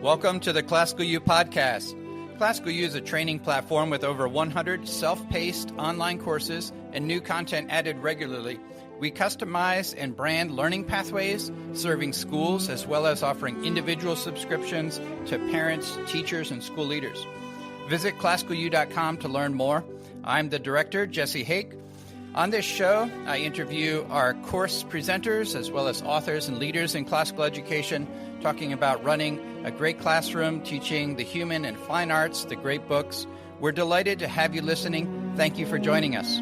Welcome to the ClassicalU Podcast. ClassicalU is a training platform with over 100 self-paced online courses and new content added regularly. We customize and brand learning pathways, serving schools as well as offering individual subscriptions to parents, teachers, and school leaders. Visit ClassicalU.com to learn more. I'm the director, Jesse Hake. On this show, I interview our course presenters as well as authors and leaders in classical education, talking about running a great classroom, teaching the human and fine arts, the great books. We're delighted to have you listening. Thank you for joining us.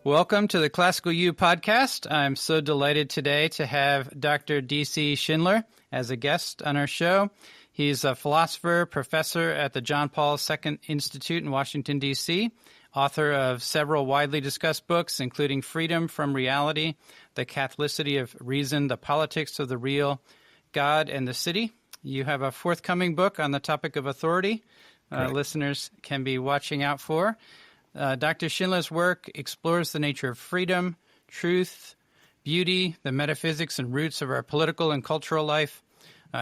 Welcome to the ClassicalU Podcast. I'm so delighted today to have Dr. D.C. Schindler as a guest on our show. He's a philosopher, professor at the John Paul II Institute in Washington, D.C., author of several widely discussed books, including Freedom from Reality, The Catholicity of Reason, The Politics of the Real, God and the City. You have a forthcoming book on the topic of authority listeners can be watching out for. Dr. Schindler's work explores the nature of freedom, truth, beauty, the metaphysics and roots of our political and cultural life.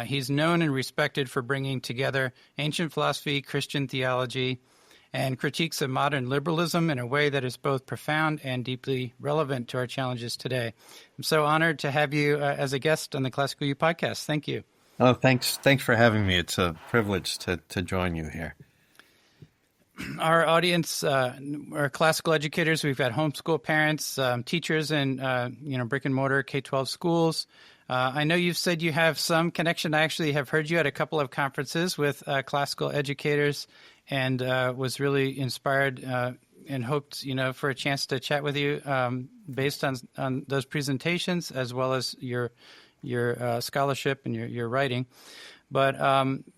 He's known and respected for bringing together ancient philosophy, Christian theology, and critiques of modern liberalism in a way that is both profound and deeply relevant to our challenges today. I'm so honored to have you as a guest on the ClassicalU Podcast. Thank you. Oh, thanks for having me. It's a privilege to join you here. Our audience are classical educators. We've got homeschool parents, teachers in brick and mortar K-12 schools. I know you've said you have some connection. I actually have heard you at a couple of conferences with classical educators, and was really inspired and hoped for a chance to chat with you based on those presentations as well as your scholarship and your writing. But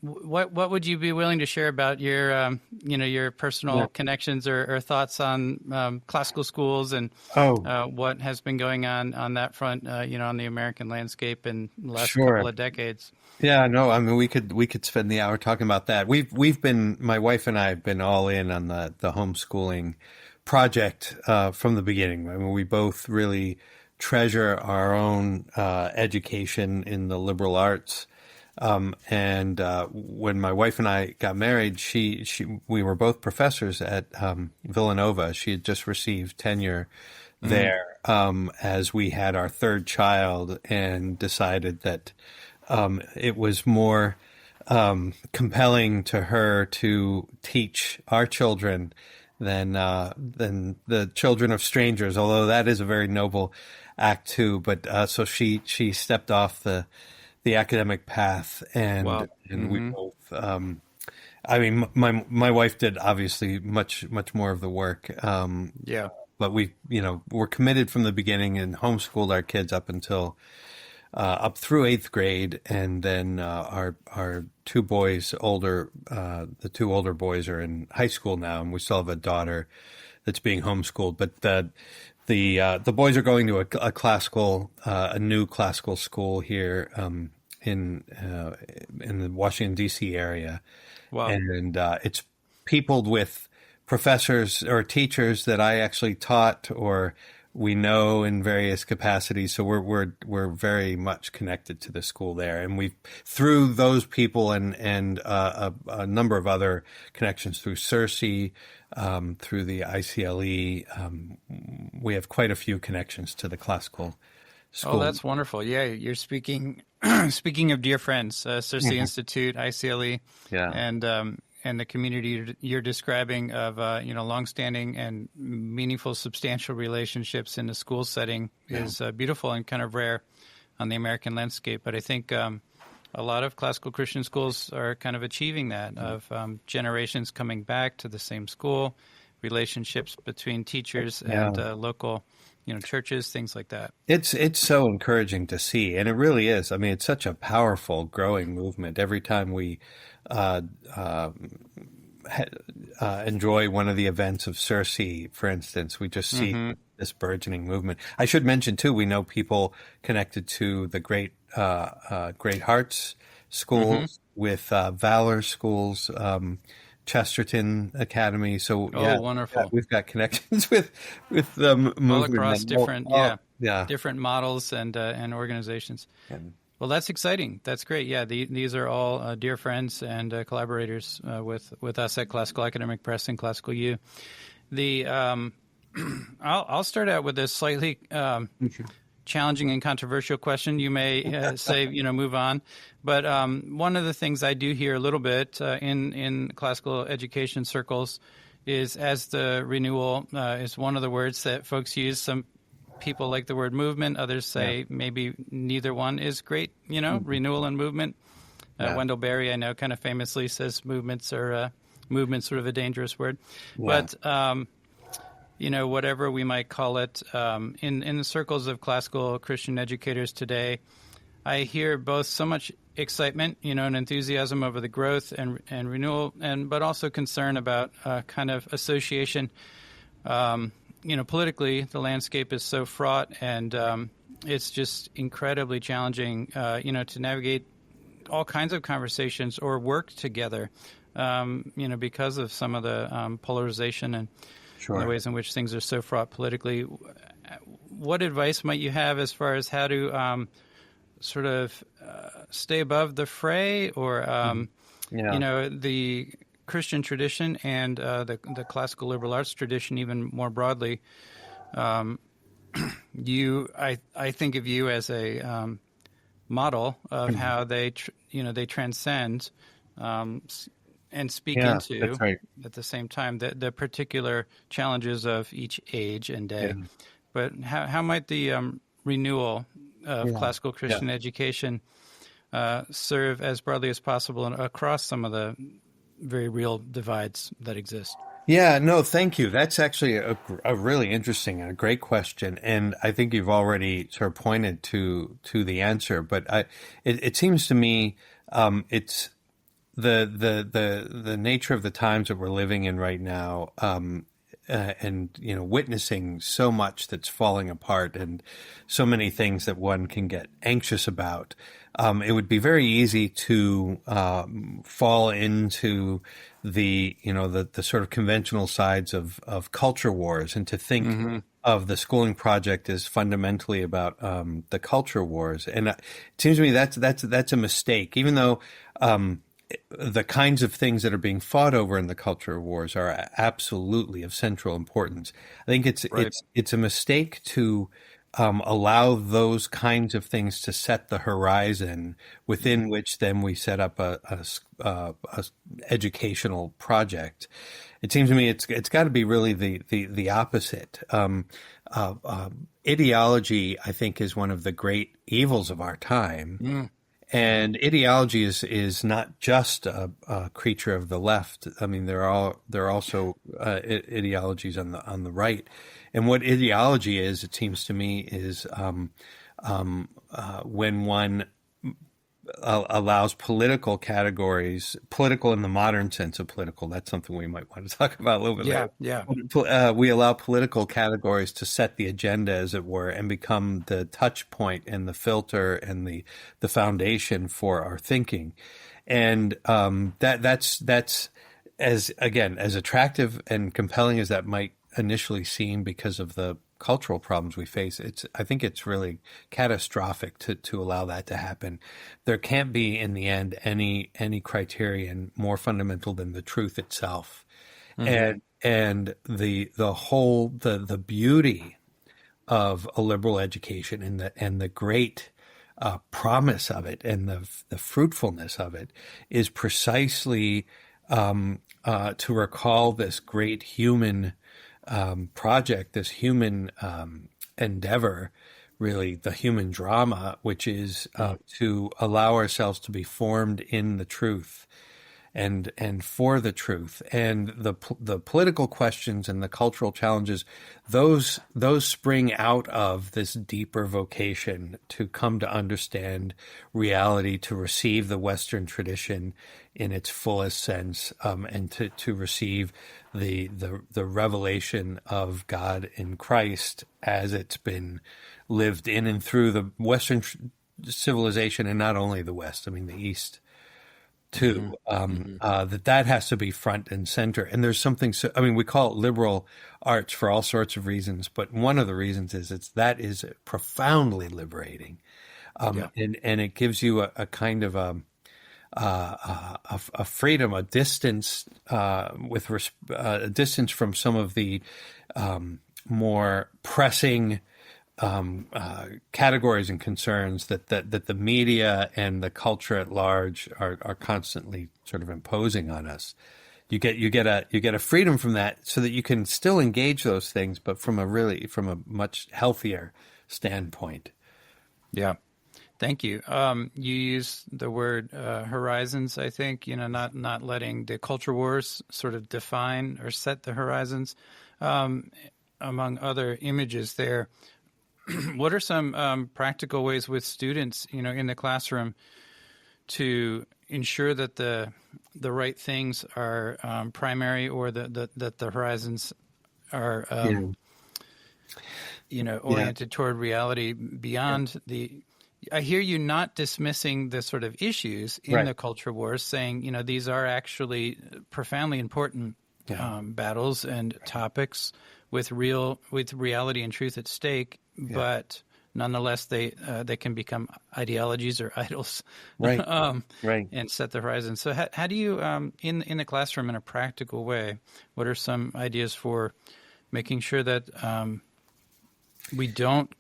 what would you be willing to share about your personal connections or thoughts on classical schools and what has been going on that front, on the American landscape in the last couple of decades? Yeah, no, I mean we could spend the hour talking about that. We've been, my wife and I have been all in on the homeschooling project from the beginning. I mean, we both really treasure our own education in the liberal arts. And when my wife and I got married, we were both professors at Villanova. She had just received tenure there as we had our third child, and decided that it was more compelling to her to teach our children than the children of strangers. Although that is a very noble act too. But so she stepped off the academic path, and we both. I mean, my wife did obviously much more of the work. But we're committed from the beginning and homeschooled our kids up until up through 8th grade, and then our two boys the two older boys are in high school now, and we still have a daughter that's being homeschooled. But the boys are going to a new classical school here in the Washington D.C. area. Wow. And it's peopled with professors or teachers that I actually taught or we know in various capacities. So we're very much connected to the school there, and we through those people and a number of other connections through CERSI, through the ICLE. We have quite a few connections to the classical school. Oh, that's wonderful. Yeah, you're speaking of dear friends, CERSI Institute, ICLE, and the community you're describing of longstanding and meaningful, substantial relationships in the school setting is beautiful and kind of rare on the American landscape. But I think a lot of classical Christian schools are kind of achieving that, of generations coming back to the same school, relationships between teachers and local churches, things like that. It's so encouraging to see, and it really is. I mean, it's such a powerful, growing movement. Every time we enjoy one of the events of CERSI, for instance, we just see this burgeoning movement. I should mention too, we know people connected to the Great Hearts schools with Valor schools. Chesterton Academy. So Oh, wonderful. we've got connections with the movement all across different different models and organizations. And, well, that's exciting. That's great. Yeah, these are all dear friends and collaborators with us at Classical Academic Press and ClassicalU. I'll start out with this slightly challenging and controversial question. You may say, move on. But one of the things I do hear a little bit in classical education circles is, as the renewal is one of the words that folks use. Some people like the word movement. Others say maybe neither one is great, renewal and movement. Wendell Berry, I know, kind of famously says movements are movement sort of a dangerous word. Yeah. But, whatever we might call it, in the circles of classical Christian educators today, I hear both so much excitement, and enthusiasm over the growth and renewal, but also concern about kind of association. Politically, the landscape is so fraught, and it's just incredibly challenging, to navigate all kinds of conversations or work together, because of some of the polarization and the ways in which things are so fraught politically. What advice might you have as far as how to sort of stay above the fray, or the Christian tradition and the classical liberal arts tradition even more broadly? I think of you as a model of how they transcend and speak into at the same time the particular challenges of each age and day. Yeah. But how might the renewal of classical Christian education serve as broadly as possible and across some of the very real divides that exist? Yeah, no, thank you. That's actually a really interesting and a great question, and I think you've already sort of pointed to the answer. But it seems to me it's the nature of the times that we're living in right now, and witnessing so much that's falling apart and so many things that one can get anxious about. It would be very easy to fall into the sort of conventional sides of culture wars, and to think of the schooling project as fundamentally about the culture wars. And it seems to me that's a mistake, even though the kinds of things that are being fought over in the culture wars are absolutely of central importance. I think it's a mistake to allow those kinds of things to set the horizon within which then we set up a educational project. It seems to me it's got to be really the opposite. Ideology, I think, is one of the great evils of our time. Mm. And ideology is not just a creature of the left. I mean, there are also ideologies on the right. And what ideology is, it seems to me, is when one allows political categories, political in the modern sense of political. That's something we might want to talk about a little bit later. Yeah. We allow political categories to set the agenda, as it were, and become the touch point and the filter and the foundation for our thinking. And that's as attractive and compelling as that might initially seem because of the cultural problems we face. I think it's really catastrophic to allow that to happen. There can't be, in the end, any criterion more fundamental than the truth itself. Mm-hmm. And the whole the beauty of a liberal education and the great promise of it and the fruitfulness of it is precisely to recall this great human project, this human endeavor, really the human drama, which is to allow ourselves to be formed in the truth and for the truth. And the political questions and the cultural challenges, those spring out of this deeper vocation to come to understand reality, to receive the Western tradition in its fullest sense, and to receive the revelation of God in Christ as it's been lived in and through the Western civilization, and not only the West. I mean, the East too. That has to be front and center. And there's something, so, I mean, we call it liberal arts for all sorts of reasons, but one of the reasons is that is profoundly liberating. And it gives you a kind of a freedom, a distance a distance from some of the more pressing categories and concerns that the media and the culture at large are constantly sort of imposing on us. You get a freedom from that, so that you can still engage those things, but from a much healthier standpoint. Yeah. Thank you. You use the word horizons, I think, not letting the culture wars sort of define or set the horizons, among other images there. What are some practical ways with students, in the classroom to ensure that the right things are primary, or that the horizons are, oriented toward reality beyond the... I hear you not dismissing the sort of issues in the culture wars, saying, these are actually profoundly important battles and topics with reality and truth at stake, but nonetheless they can become ideologies or idols, and set the horizon. So how do you, in the classroom, in a practical way, what are some ideas for making sure that we don't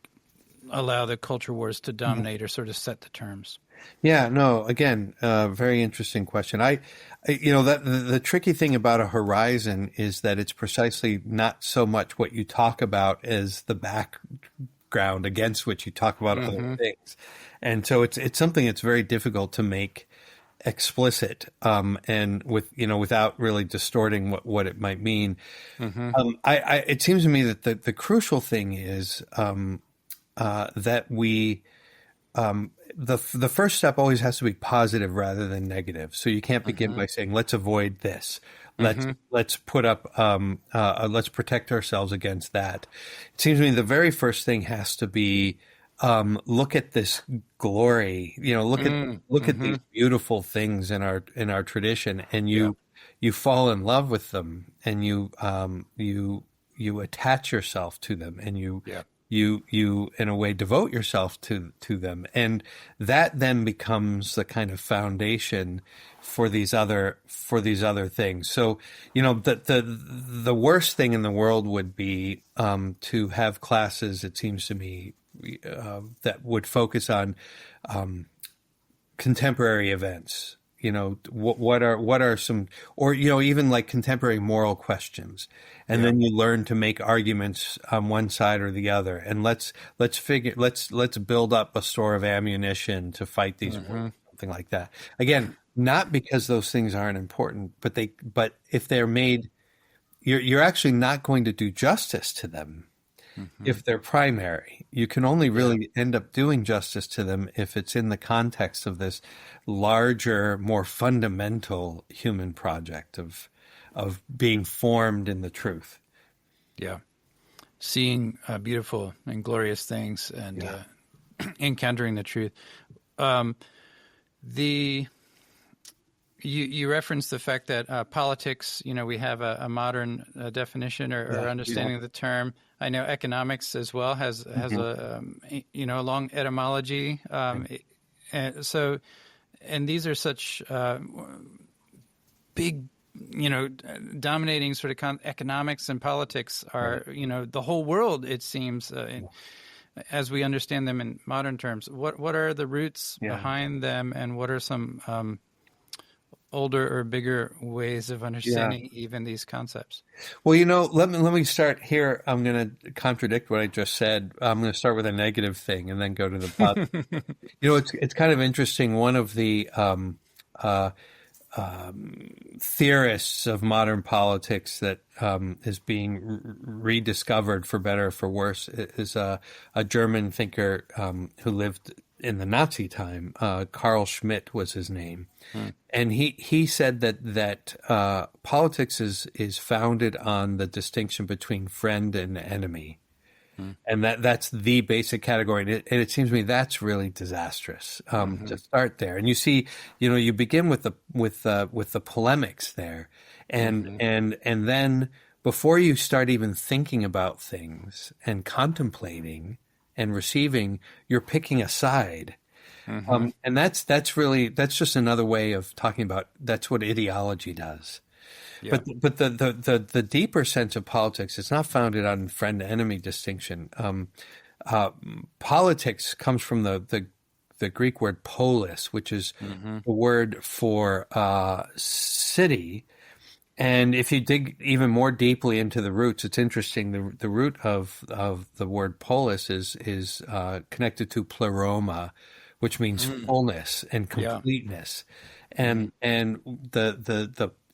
allow the culture wars to dominate or sort of set the terms? Yeah, no, again, very interesting question. The tricky thing about a horizon is that it's precisely not so much what you talk about as the background against which you talk about other things. And so it's something that's very difficult to make explicit, and without really distorting what it might mean. It seems to me that the crucial thing is, that we, the first step always has to be positive rather than negative. So you can't begin by saying, let's avoid this. Let's put up, let's protect ourselves against that. It seems to me the very first thing has to be, look at this glory, look at these beautiful things in our tradition, and you fall in love with them, and you attach yourself to them, and you in a way devote yourself to them, and that then becomes the kind of foundation for these other things. So the worst thing in the world would be to have classes, it seems to me, that would focus on contemporary events. What are some, or even like contemporary moral questions, and then you learn to make arguments on one side or the other, and let's build up a store of ammunition to fight these wars, something like that. Again, not because those things aren't important, but if they're made, you're actually not going to do justice to them. If they're primary. You can only really end up doing justice to them if it's in the context of this larger, more fundamental human project of being formed in the truth. Yeah. Seeing beautiful and glorious things and encountering the truth. You referenced the fact that politics, we have a modern definition or understanding of the term. I know economics as well has a long etymology. And these are such big, dominating sort of economics and politics are, the whole world, it seems, as we understand them in modern terms. What are the roots behind them, and what are some older or bigger ways of understanding even these concepts? Well, let me start here. I'm going to contradict what I just said. I'm going to start with a negative thing and then go to the positive. It's kind of interesting. One of the theorists of modern politics that is being rediscovered, for better or for worse, is a German thinker who lived in the Nazi time. Carl Schmitt was his name. And he said that politics is founded on the distinction between friend and enemy. And that's the basic category. And it seems to me that's really disastrous, to start there. And you see, you begin with the polemics there. And then before you start even thinking about things and contemplating and receiving, you're picking a side. And that's just another way of talking about, that's what ideology does. Yeah. But the deeper sense of politics is not founded on friend-enemy distinction. Politics comes from the Greek word polis, which is the word for city. And if you dig even more deeply into the roots, it's interesting. The root of the word polis is connected to pleroma, which means fullness and completeness. Yeah. And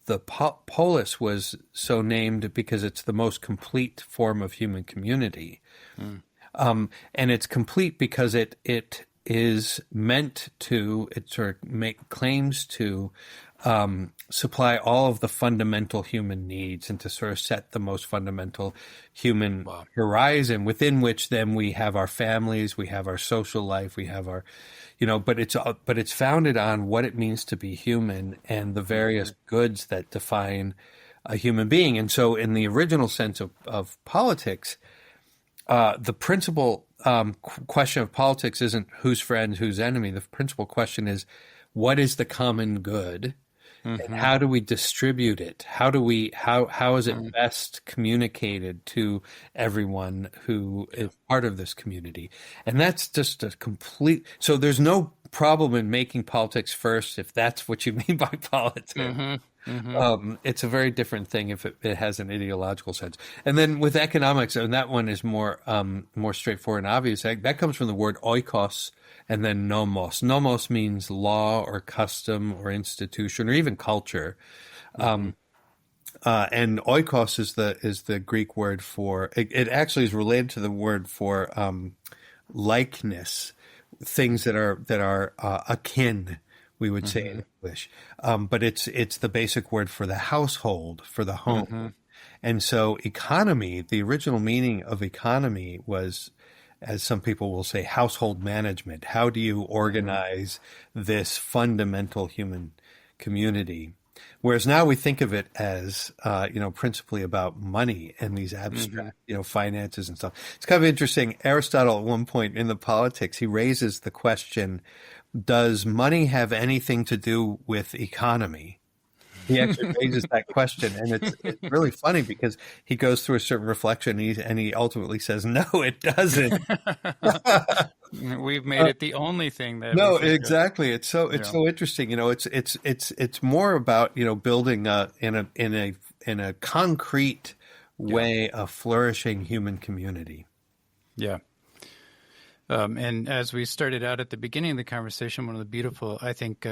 the polis was so named because it's the most complete form of human community. And it's complete because it is meant to, it sort of make claims to supply all of the fundamental human needs and to sort of set the most fundamental human horizon within which then we have our families, we have our social life, we have our, but it's founded on what it means to be human and the various goods that define a human being. And so in the original sense of politics, the principal question of politics isn't who's friend, who's enemy. The principal question is, what is the common good? And how do we distribute it? How is it best communicated to everyone who is part of this community? And that's just a complete, so there's no problem in making politics first, if that's what you mean by politics. It's a very different thing if it has an ideological sense. And then with economics, and that one is more straightforward and obvious, that comes from the word oikos, and then nomos. Nomos means law or custom or institution or even culture. And oikos is the Greek word for, it actually is related to the word for likeness, things that are akin, we would say in English. But it's the basic word for the household, for the home. And so economy, the original meaning of economy was, as some people will say, household management. How do you organize this fundamental human community? Whereas now we think of it as, principally about money and these abstract, finances and stuff. It's kind of interesting. Aristotle at one point in the Politics, he raises the question, does money have anything to do with economy? He actually raises that question, and it's really funny because he goes through a certain reflection and he ultimately says, no, it doesn't. We've made it the only thing that. No, exactly. It's so interesting. It's more about building in a concrete way a flourishing human community. Yeah. And as we started out at the beginning of the conversation, one of the beautiful, I think,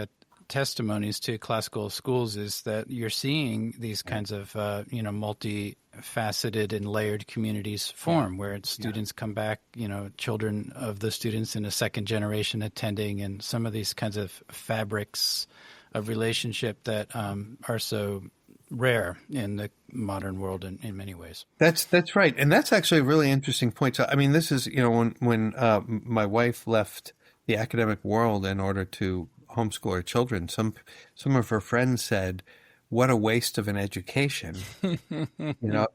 testimonies to classical schools is that you're seeing these kinds of, multifaceted and layered communities form where students come back, children of the students in a second generation attending, and some of these kinds of fabrics of relationship that are so rare in the modern world in many ways. That's right. And that's actually a really interesting point. So, I mean, this is, when my wife left the academic world in order to homeschool her children, some of her friends said, what a waste of an education,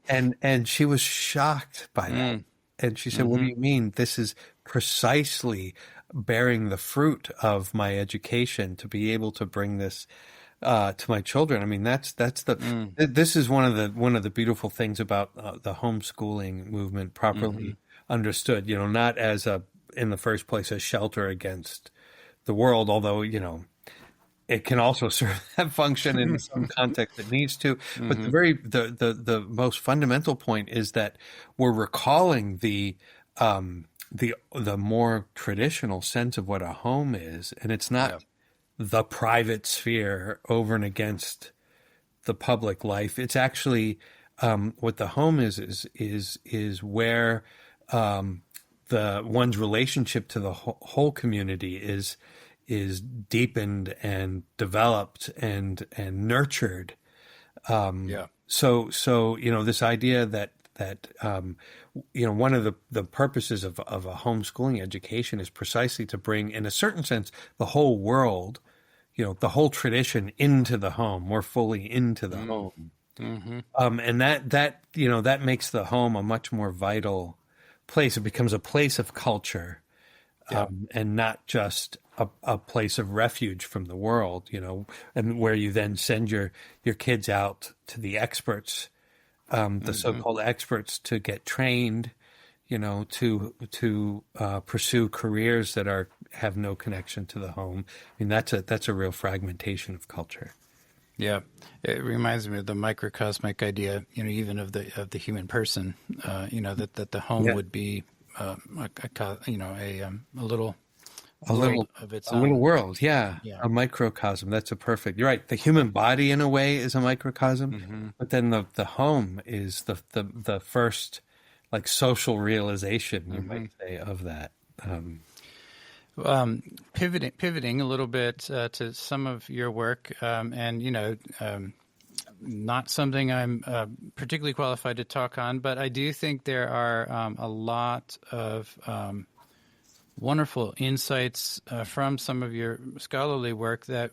and she was shocked by that. And she said, what do you mean? This is precisely bearing the fruit of my education to be able to bring this to my children. I mean, that's this is one of the beautiful things about the homeschooling movement, properly understood, not as in the first place, a shelter against the world, although, it can also serve that function in some context it needs to. But the most fundamental point is that we're recalling the more traditional sense of what a home is, and it's not the private sphere over and against the public life. It's actually what the home is where one's relationship to the whole community is deepened and developed and nurtured. So this idea that one of the purposes of a homeschooling education is precisely to bring, in a certain sense, the whole world, the whole tradition into the home, more fully into the home. Mm-hmm. And that makes the home a much more vital place. It becomes a place of culture, and not just a place of refuge from the world, and where you then send your kids out to the experts, the so-called experts, to get trained, to pursue careers that have no connection to the home. I mean, that's a real fragmentation of culture. Yeah, it reminds me of the microcosmic idea, even of the human person, that the home would be a little world of its own. A little world, yeah, a microcosm. That's you're right. The human body, in a way, is a microcosm, but then the home is the first, like, social realization, you might say, of that. Pivoting a little bit to some of your work, and not something I'm particularly qualified to talk on, but I do think there are a lot of wonderful insights from some of your scholarly work that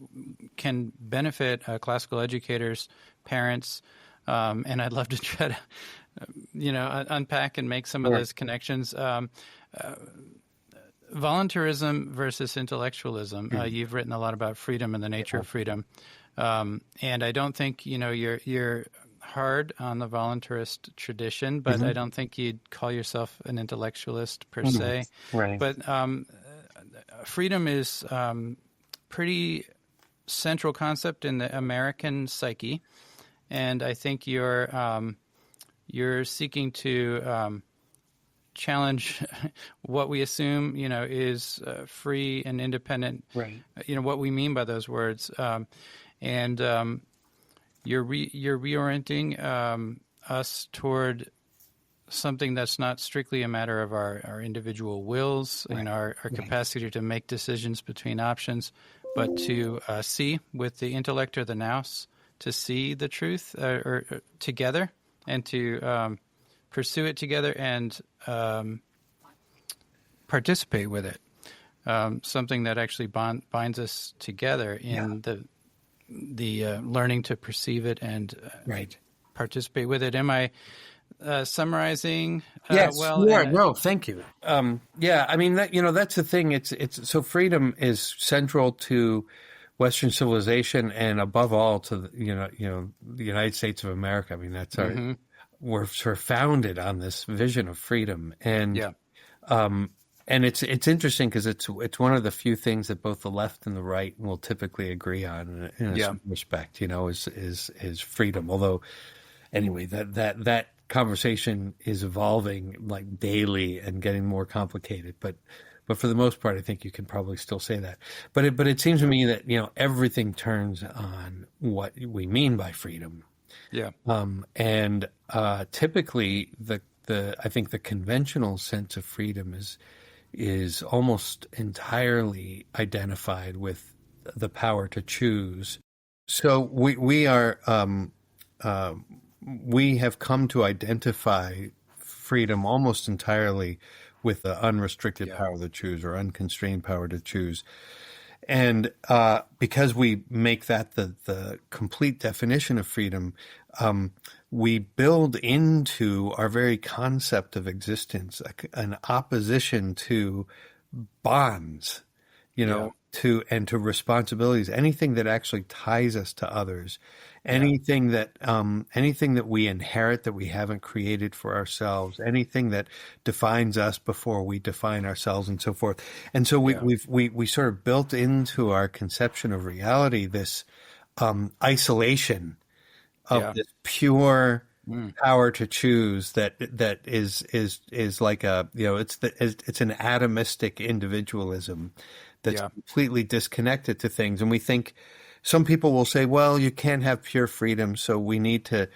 can benefit classical educators, parents, and I'd love to try to, unpack and make some of those connections. Voluntarism versus intellectualism. You've written a lot about freedom and the nature of freedom, and I don't think you're hard on the voluntarist tradition, but I don't think you'd call yourself an intellectualist per se. Right. But freedom is pretty central concept in the American psyche, and I think you're seeking to challenge what we assume, is free and independent. Right. What we mean by those words, and you're reorienting us toward something that's not strictly a matter of our individual wills and our capacity to make decisions between options, but to see with the intellect or the nous, to see the truth or together, and to pursue it together and participate with it. Something that actually binds us together in the learning to perceive it and participate with it. Am I summarizing? Yes. Well, no, thank you. I mean, that's the thing. It's so freedom is central to Western civilization, and above all to the United States of America. I mean, that's our we're sort of founded on this vision of freedom, and it's interesting because it's one of the few things that both the left and the right will typically agree on in a respect. Is freedom. Although, anyway, that conversation is evolving like daily and getting more complicated. But for the most part, I think you can probably still say that. But it seems to me that everything turns on what we mean by freedom. Yeah. And typically I think the conventional sense of freedom is almost entirely identified with the power to choose. So we have come to identify freedom almost entirely with the unrestricted power to choose, or unconstrained power to choose. And because we make that the complete definition of freedom, we build into our very concept of existence an opposition to bonds, to responsibilities, anything that actually ties us to others, anything that we inherit that we haven't created for ourselves, anything that defines us before we define ourselves, and so forth. And so we sort of built into our conception of reality this isolation of this pure power to choose that is like it's an atomistic individualism that's completely disconnected to things. And we think, some people will say, well, you can't have pure freedom, so we need to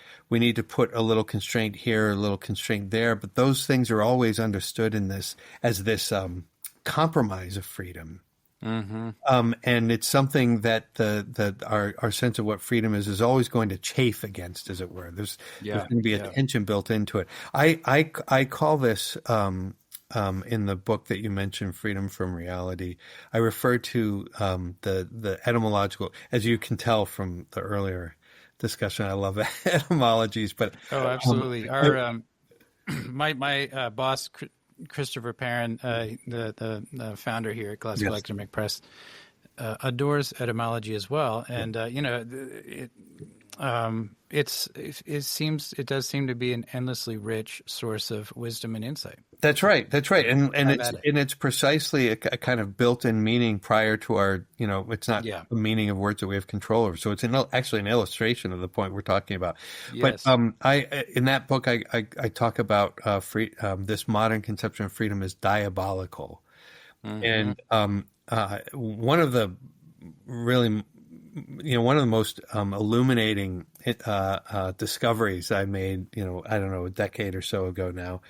put a little constraint here, a little constraint there. But those things are always understood in this as this compromise of freedom. And it's something that our sense of what freedom is always going to chafe against, as it were. There's going to be a tension built into it. I call this in the book that you mentioned, Freedom from Reality. I refer to the etymological, as you can tell from the earlier discussion. I love etymologies, but absolutely. Our my boss, Christopher Perrin, the founder here at Classical Academic Press, adores etymology as well, and it does seem to be an endlessly rich source of wisdom and insight. That's right, and it's precisely a kind of built-in meaning prior to our, it's not a meaning of words that we have control over. So it's actually an illustration of the point we're talking about. Yes. But in that book I talk about this modern conception of freedom as diabolical, and one of the really, one of the most illuminating discoveries I made, I don't know, a decade or so ago now,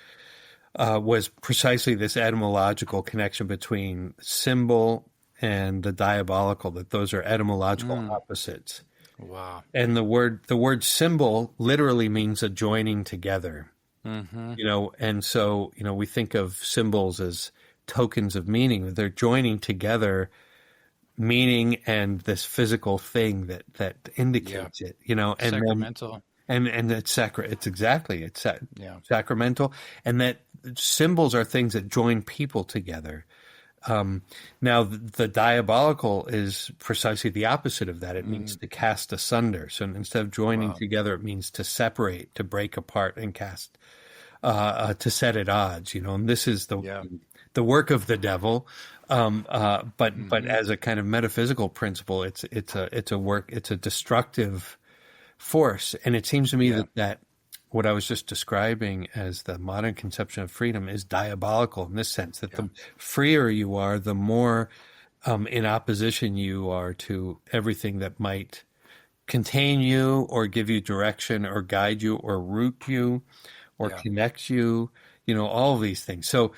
was precisely this etymological connection between symbol and the diabolical, that those are etymological opposites. Wow. And the word symbol literally means a joining together. And so, we think of symbols as tokens of meaning. They're joining together meaning and this physical thing that indicates it, and sacramental. And it's sacramental, and that symbols are things that join people together. Now, the diabolical is precisely the opposite of that. It means to cast asunder. So instead of joining together, it means to separate, to break apart, and cast, to set at odds. And this is the work of the devil. But as a kind of metaphysical principle, it's a destructive force. And it seems to me that what I was just describing as the modern conception of freedom is diabolical in this sense, that the freer you are, the more in opposition you are to everything that might contain you or give you direction or guide you or root you or connect you, all of these things. So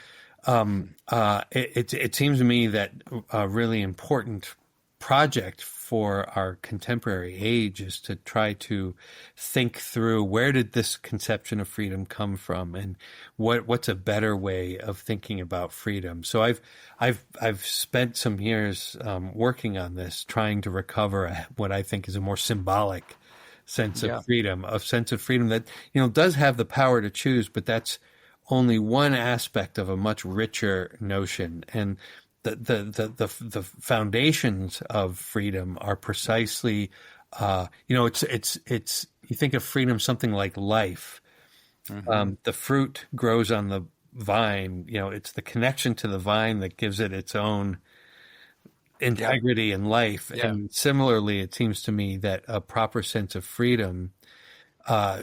it seems to me that a really important project for our contemporary age is to try to think through, where did this conception of freedom come from, and what's a better way of thinking about freedom. So I've spent some years working on this, trying to recover what I think is a more symbolic sense of freedom, a sense of freedom that does have the power to choose, but that's only one aspect of a much richer notion. And the foundations of freedom are precisely, it's you think of freedom something like life. The fruit grows on the vine. It's the connection to the vine that gives it its own integrity and life. And similarly, it seems to me that a proper sense of freedom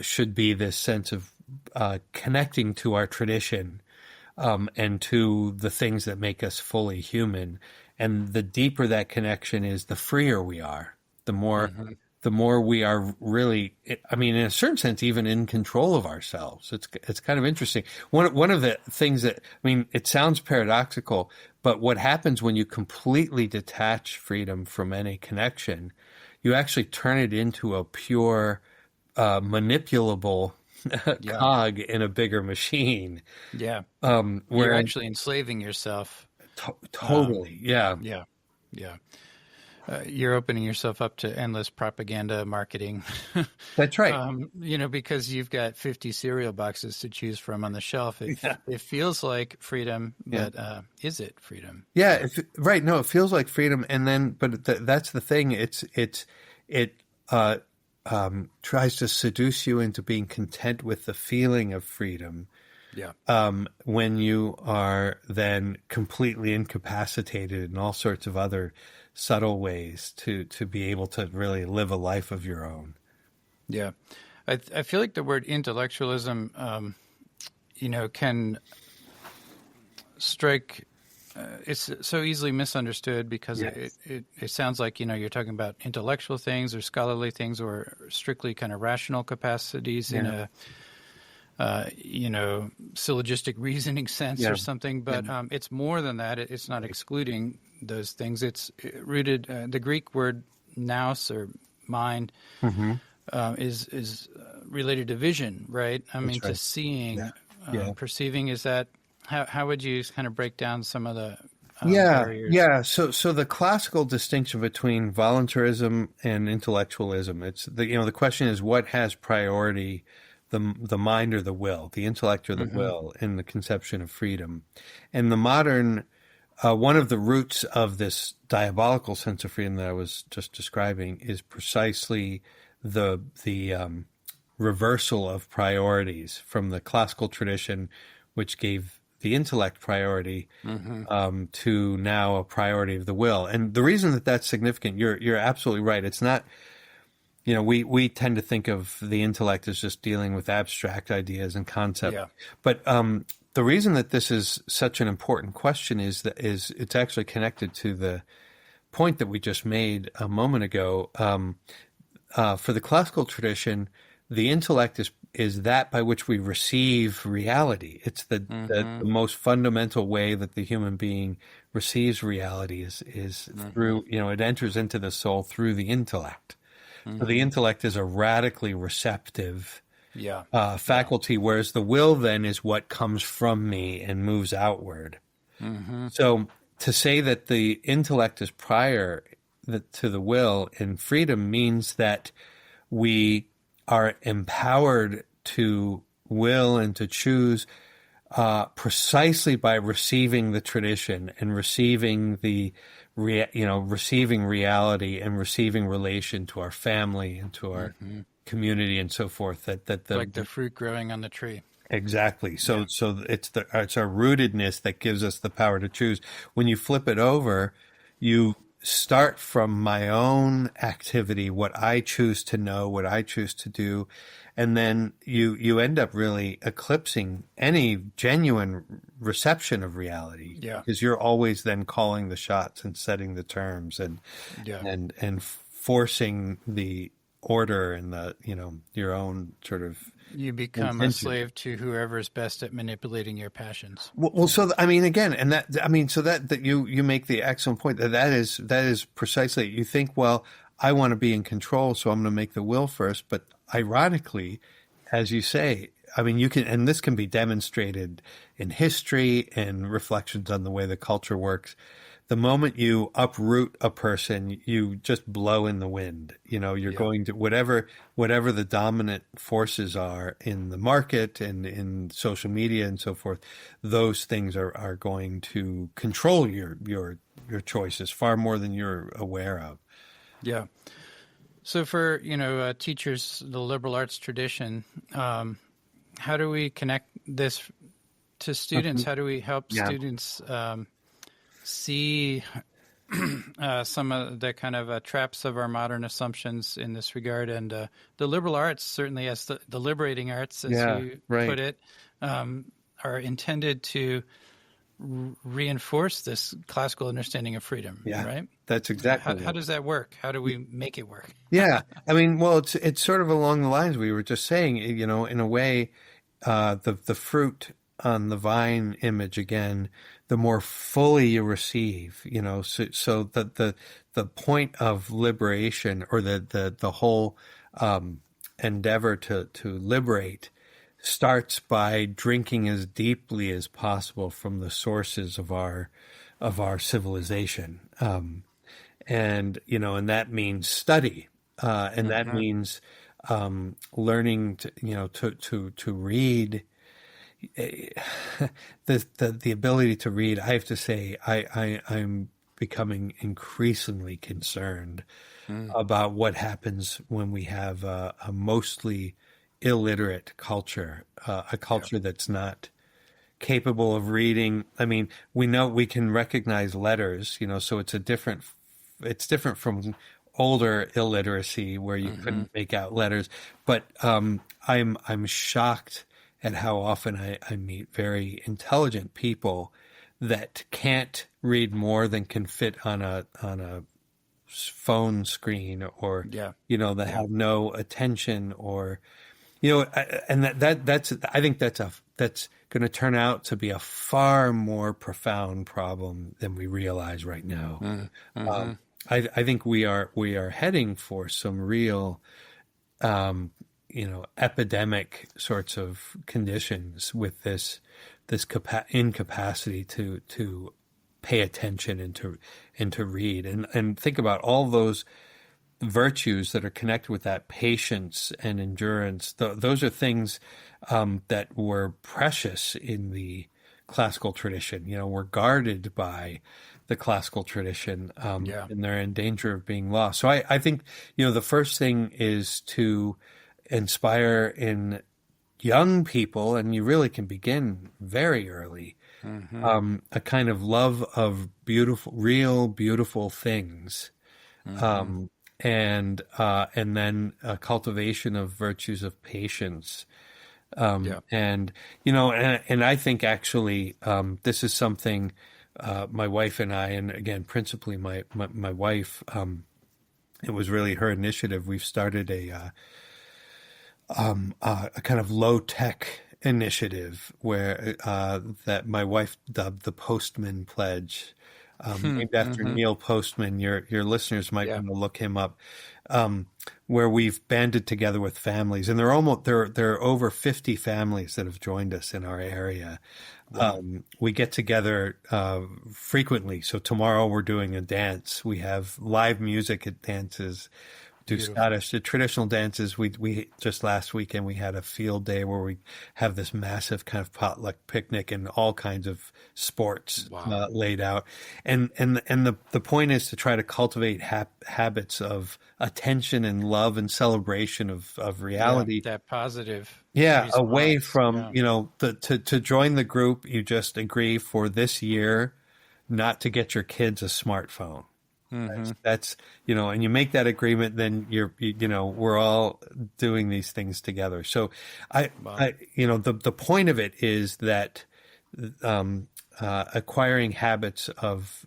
should be this sense of connecting to our tradition, and to the things that make us fully human. And the deeper that connection is, the freer we are, the more we are really, in a certain sense, even in control of ourselves. It's kind of interesting. One of the things that, it sounds paradoxical, but what happens when you completely detach freedom from any connection, you actually turn it into a pure, manipulable cog in a bigger machine. Where you're actually enslaving yourself. Totally. You're opening yourself up to endless propaganda marketing. That's right. Because you've got 50 cereal boxes to choose from on the shelf. It feels like freedom, but is it freedom? Yeah, right. No, it feels like freedom, and then, but that's the thing. It tries to seduce you into being content with the feeling of freedom. When you are then completely incapacitated in all sorts of other subtle ways to be able to really live a life of your own. I feel like the word intellectualism, can strike. It's so easily misunderstood because it sounds like, you're talking about intellectual things or scholarly things or strictly kind of rational capacities in a, syllogistic reasoning sense or something. But it's more than that. It's not excluding those things. It's rooted, the Greek word nous or mind is related to vision, right? I mean, right. to seeing, Yeah. perceiving. Is that, how would you kind of break down some of the barriers? Yeah. So the classical distinction between voluntarism and intellectualism, it's the question is what has priority, the mind or the will, the intellect or the will, in the conception of freedom. And the modern, one of the roots of this diabolical sense of freedom that I was just describing is precisely the reversal of priorities from the classical tradition, which gave the intellect priority, to now a priority of the will. And the reason that that's significant, you're absolutely right. It's not, we tend to think of the intellect as just dealing with abstract ideas and concepts. Yeah. But the reason that this is such an important question is it's actually connected to the point that we just made a moment ago. For the classical tradition, the intellect is that by which we receive reality. It's the most fundamental way that the human being receives reality is through, it enters into the soul through the intellect. So the intellect is a radically receptive faculty, whereas the will then is what comes from me and moves outward. So to say that the intellect is prior to the will in freedom means that we are empowered to will and to choose precisely by receiving the tradition and receiving receiving reality and receiving relation to our family and to our community and so forth. That like the fruit growing on the tree. Exactly. So it's our rootedness that gives us the power to choose. When you flip it over, you start from my own activity, what I choose to know, what I choose to do, and then you end up really eclipsing any genuine reception of reality. Yeah. Because you're always then calling the shots and setting the terms and forcing the order and your own sort of. You become a slave to whoever's best at manipulating your passions. Well, so again, and that you make the excellent point that is precisely. You think, well, I want to be in control, so I'm going to make the will first. But ironically, as you say, you can, and this can be demonstrated in history and reflections on the way the culture works. The moment you uproot a person, you just blow in the wind. You're going to whatever the dominant forces are in the market and in social media and so forth. Those things are going to control your choices far more than you're aware of. Yeah. So for teachers, the liberal arts tradition, how do we connect this to students? How do we help students see some of the kind of traps of our modern assumptions in this regard? And the liberal arts, certainly as the liberating arts, as you put it, are intended to reinforce this classical understanding of freedom, right? That's exactly how does that work? How do we make it work? Well, it's sort of along the lines we were just saying, in a way, the fruit on the vine image again, the more fully you receive, so that the point of liberation or the whole endeavor to liberate starts by drinking as deeply as possible from the sources of our civilization, and that means study, and that means learning to read. The ability to read, I have to say, I'm becoming increasingly concerned about what happens when we have a mostly illiterate culture, a culture that's not capable of reading. We know we can recognize letters, so it's different from older illiteracy where you couldn't make out letters. But I'm shocked at how often I meet very intelligent people that can't read more than can fit on a phone screen, or that have no attention, or and that's I think that's a that's going to turn out to be a far more profound problem than we realize right now. I think we are heading for some real, epidemic sorts of conditions with this incapacity to pay attention and to read and think about all those virtues that are connected with that, patience and endurance. Those are things that were precious in the classical tradition. Were guarded by the classical tradition, and they're in danger of being lost. So I think the first thing is to inspire in young people, and you really can begin very early, a kind of love of real beautiful things. And then a cultivation of virtues of patience. And I think actually, this is something, my wife and I, and again, principally my wife, it was really her initiative. We've started a kind of low tech initiative where, that my wife dubbed the Postman Pledge. Named after Neil Postman. Your listeners might want to look him up. Where we've banded together with families, and there are over 50 families that have joined us in our area. Wow. We get together frequently. So tomorrow we're doing a dance. We have live music at dances. Do Scottish, the traditional dances. We just last weekend we had a field day where we have this massive kind of potluck picnic and all kinds of sports laid out. And the point is to try to cultivate habits of attention and love and celebration of reality. That positive. Response. Away from to join the group. You just agree for this year not to get your kids a smartphone. That's and you make that agreement, then we're all doing these things together. So the point of it is that acquiring habits of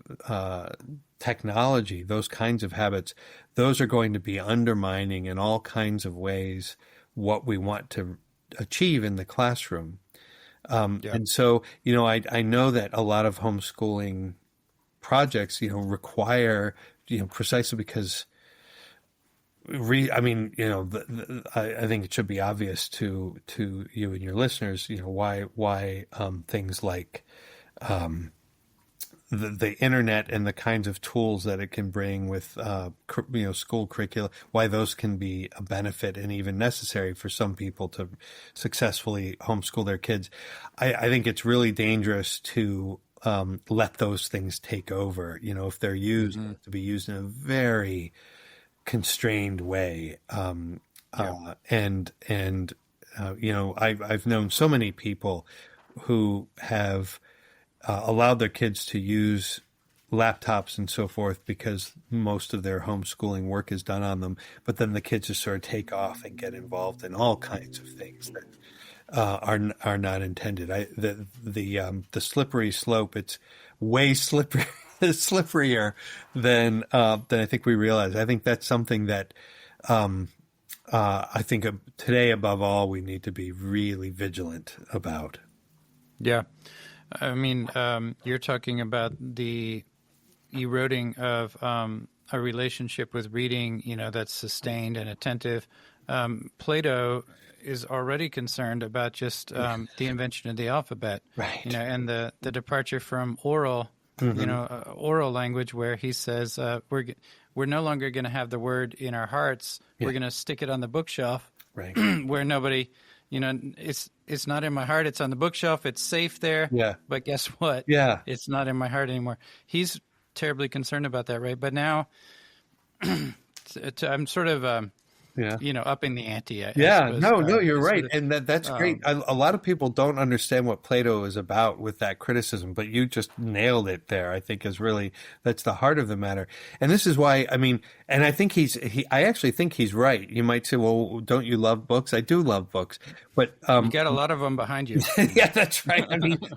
technology, those kinds of habits, those are going to be undermining in all kinds of ways what we want to achieve in the classroom. And so I know that a lot of homeschooling projects, require, precisely because, I think it should be obvious to you and your listeners, why things like the internet and the kinds of tools that it can bring with, school curricula, why those can be a benefit and even necessary for some people to successfully homeschool their kids. I think it's really dangerous to let those things take over, if they're used to be used in a very constrained way. I've known so many people who have allowed their kids to use laptops and so forth because most of their homeschooling work is done on them, but then the kids just sort of take off and get involved in all kinds of things that are not intended. The slippery slope. It's way slipperier than I think we realize. I think that's something that I think today above all we need to be really vigilant about. Yeah, I mean, you're talking about the eroding of a relationship with reading, that's sustained and attentive. Plato is already concerned about just the invention of the alphabet, right? And the departure from oral, oral language, where he says we're no longer going to have the word in our hearts. Yeah. We're going to stick it on the bookshelf, right? Where nobody, it's not in my heart. It's on the bookshelf. It's safe there. Yeah. But guess what? Yeah. It's not in my heart anymore. He's terribly concerned about that, right? But now, I'm sort of. Upping the ante. No, you're right. And that's great. A lot of people don't understand what Plato is about with that criticism, but you just nailed it there. I think that's the heart of the matter. And this is why, and I think I actually think he's right. You might say, well, don't you love books? I do love books, but, you got a lot of them behind you. Yeah, that's right.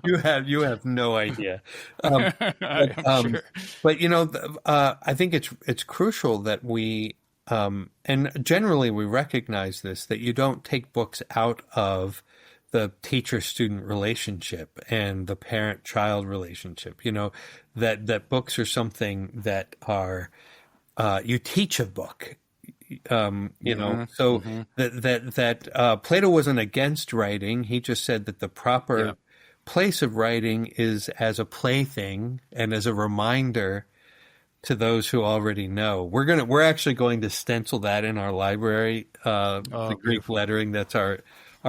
You have no idea. I'm sure. But, I think it's crucial that we, and generally we recognize this, that you don't take books out of the teacher-student relationship and the parent-child relationship. That books are something that are you teach a book. So that Plato wasn't against writing. He just said that the proper place of writing is as a plaything and as a reminder to those who already know. We're actually going to stencil that in our library, the Greek lettering. That's our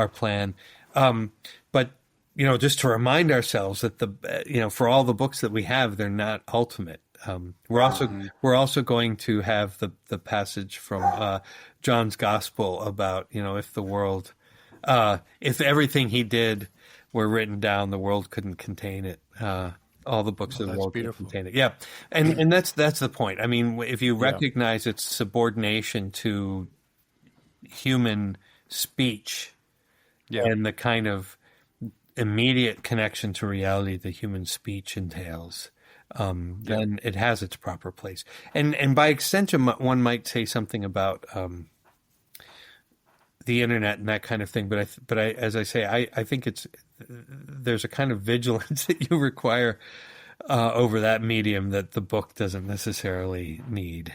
plan. But just to remind ourselves that for all the books that we have, they're not ultimate. We're also going to have the passage from John's Gospel about if everything he did were written down, the world couldn't contain it. All the books of the world couldn't contain it. Yeah, and that's the point. I mean, if you recognize its subordination to human speech and the kind of immediate connection to reality that human speech entails, then it has its proper place. And by extension, one might say something about the internet and that kind of thing. But as I say, I think there's a kind of vigilance that you require over that medium that the book doesn't necessarily need.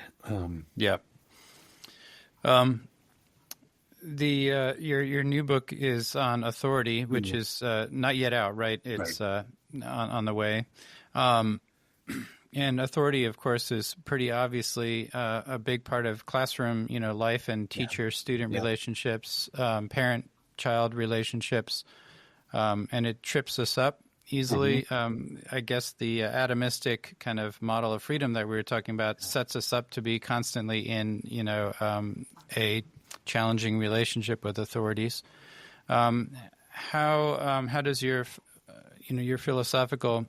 Your new book is on authority, which is not yet out, right? It's on the way. And authority, of course, is pretty obviously a big part of classroom, life and teacher-student relationships, parent-child relationships, and it trips us up easily. I guess the atomistic kind of model of freedom that we were talking about sets us up to be constantly in, a challenging relationship with authorities. How does your philosophical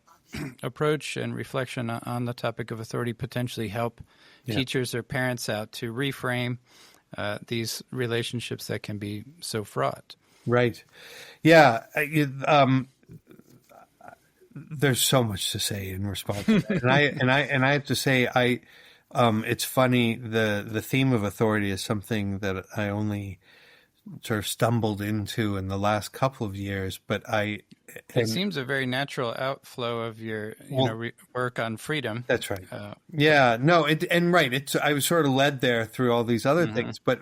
approach and reflection on the topic of authority potentially help teachers or parents out to reframe these relationships that can be so fraught? Right. Yeah. There's so much to say in response to that. and I have to say, it's funny. The theme of authority is something that I only sort of stumbled into in the last couple of years, but it seems a very natural outflow of your work on freedom. That's right. I was sort of led there through all these other things. But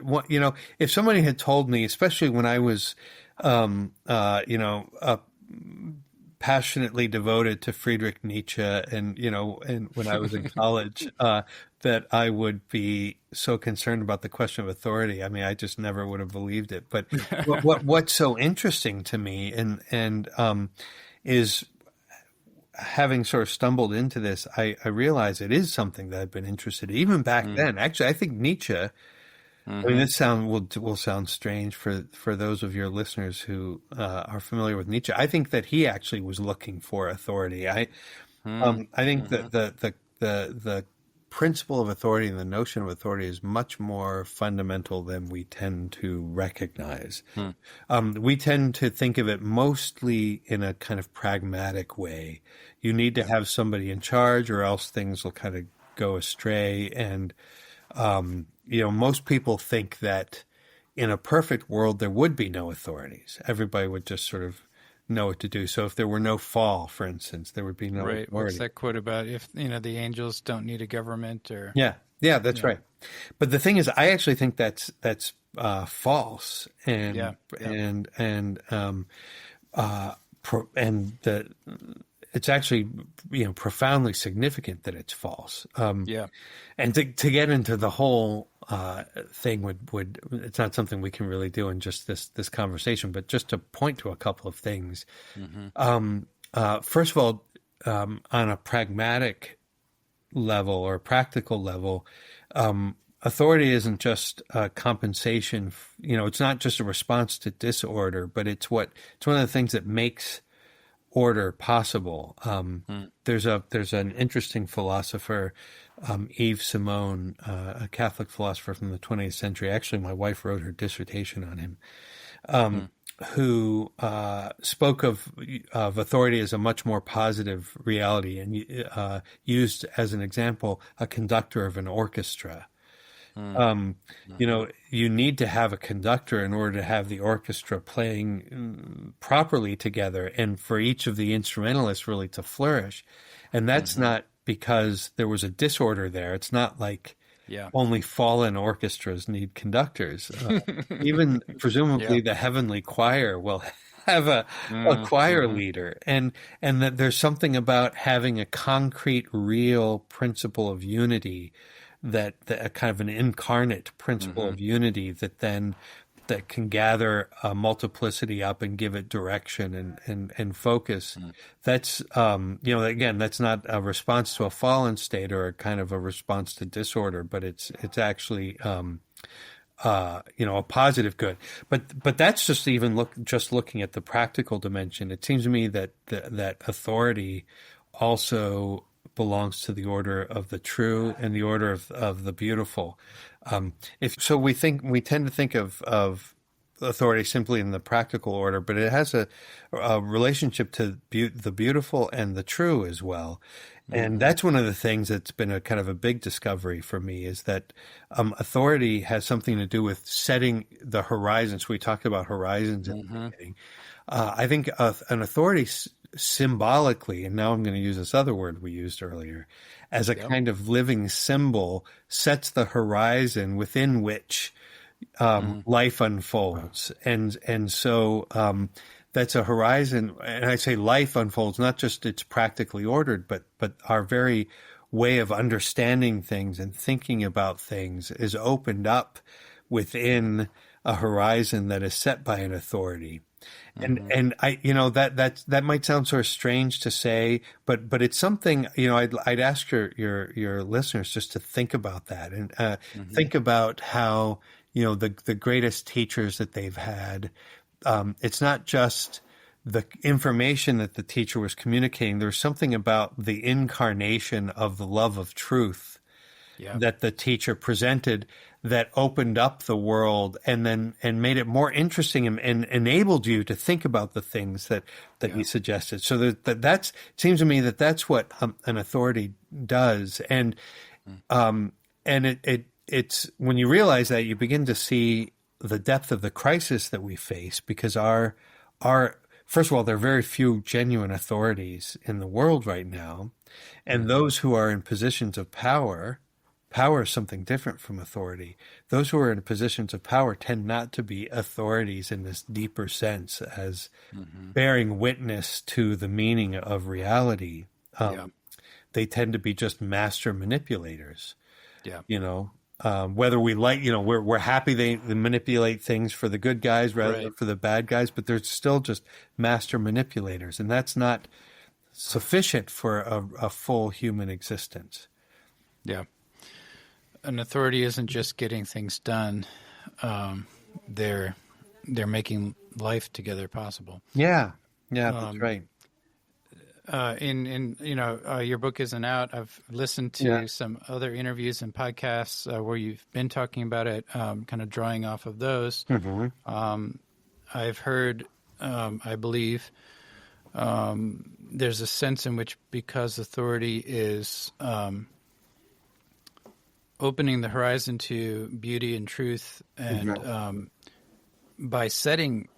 if somebody had told me, especially when I was, passionately devoted to Friedrich Nietzsche, and when I was in college, that I would be so concerned about the question of authority. I mean, I just never would have believed it. But what's so interesting to me, and is having sort of stumbled into this, I realize it is something that I've been interested in even back then. Actually, I think Nietzsche. I mean, this will sound strange for those of your listeners who are familiar with Nietzsche. I think that he actually was looking for authority. I think that the principle of authority and the notion of authority is much more fundamental than we tend to recognize. We tend to think of it mostly in a kind of pragmatic way. You need to have somebody in charge, or else things will kind of go astray. And most people think that in a perfect world there would be no authorities. Everybody would just sort of know what to do. So if there were no fall, for instance, there would be no authority. What's that quote about? If the angels don't need a government, or that's right. But the thing is, I actually think that's false, and it's actually profoundly significant that it's false. And to get into the whole thing would it's not something we can really do in just this conversation, but just to point to a couple of things. First of all, on a pragmatic level or practical level, authority isn't just compensation. It's not just a response to disorder, but it's one of the things that makes order possible. There's an interesting philosopher, Yves Simon, a Catholic philosopher from the 20th century. Actually, my wife wrote her dissertation on him, who spoke of authority as a much more positive reality, and used as an example a conductor of an orchestra. You need to have a conductor in order to have the orchestra playing properly together, and for each of the instrumentalists really to flourish. And that's not because there was a disorder there. It's not like only fallen orchestras need conductors. Even presumably the heavenly choir will have a choir leader, and that there's something about having a concrete, real principle of unity, that a kind of an incarnate principle of unity that can gather multiplicity up and give it direction and focus. That's again, that's not a response to a fallen state or a kind of a response to disorder, but it's actually a positive good. But that's just even looking at the practical dimension. It seems to me that that authority also belongs to the order of the true and the order of the beautiful. We tend to think of authority simply in the practical order, but it has a relationship to the beautiful and the true as well. And that's one of the things that's been a kind of a big discovery for me, is that authority has something to do with setting the horizons. We talked about horizons in the beginning. I think an authority symbolically, and now I'm going to use this other word we used earlier, as a kind of living symbol, sets the horizon within which life unfolds. And so that's a horizon, and I say life unfolds, not just it's practically ordered, but our very way of understanding things and thinking about things is opened up within a horizon that is set by an authority. And I, that might sound sort of strange to say, but it's something, I'd ask your listeners just to think about that and think about how, the greatest teachers that they've had, it's not just the information that the teacher was communicating. There's something about the incarnation of the love of truth that the teacher presented that opened up the world and made it more interesting and enabled you to think about the things that he suggested. So it seems to me that that's what an authority does. And it's when you realize that, you begin to see the depth of the crisis that we face, because our first of all, there are very few genuine authorities in the world right now, and those who are in positions of power is something different from authority. Those who are in positions of power tend not to be authorities in this deeper sense, as bearing witness to the meaning of reality. They tend to be just master manipulators. Whether we like, we're happy they manipulate things for the good guys rather than for the bad guys, but they're still just master manipulators, and that's not sufficient for a full human existence. Yeah. An authority isn't just getting things done; they're making life together possible. Yeah, that's right. Your book isn't out. I've listened to some other interviews and podcasts where you've been talking about it, kind of drawing off of those. I've heard, I believe, there's a sense in which, because authority is opening the horizon to beauty and truth, and by setting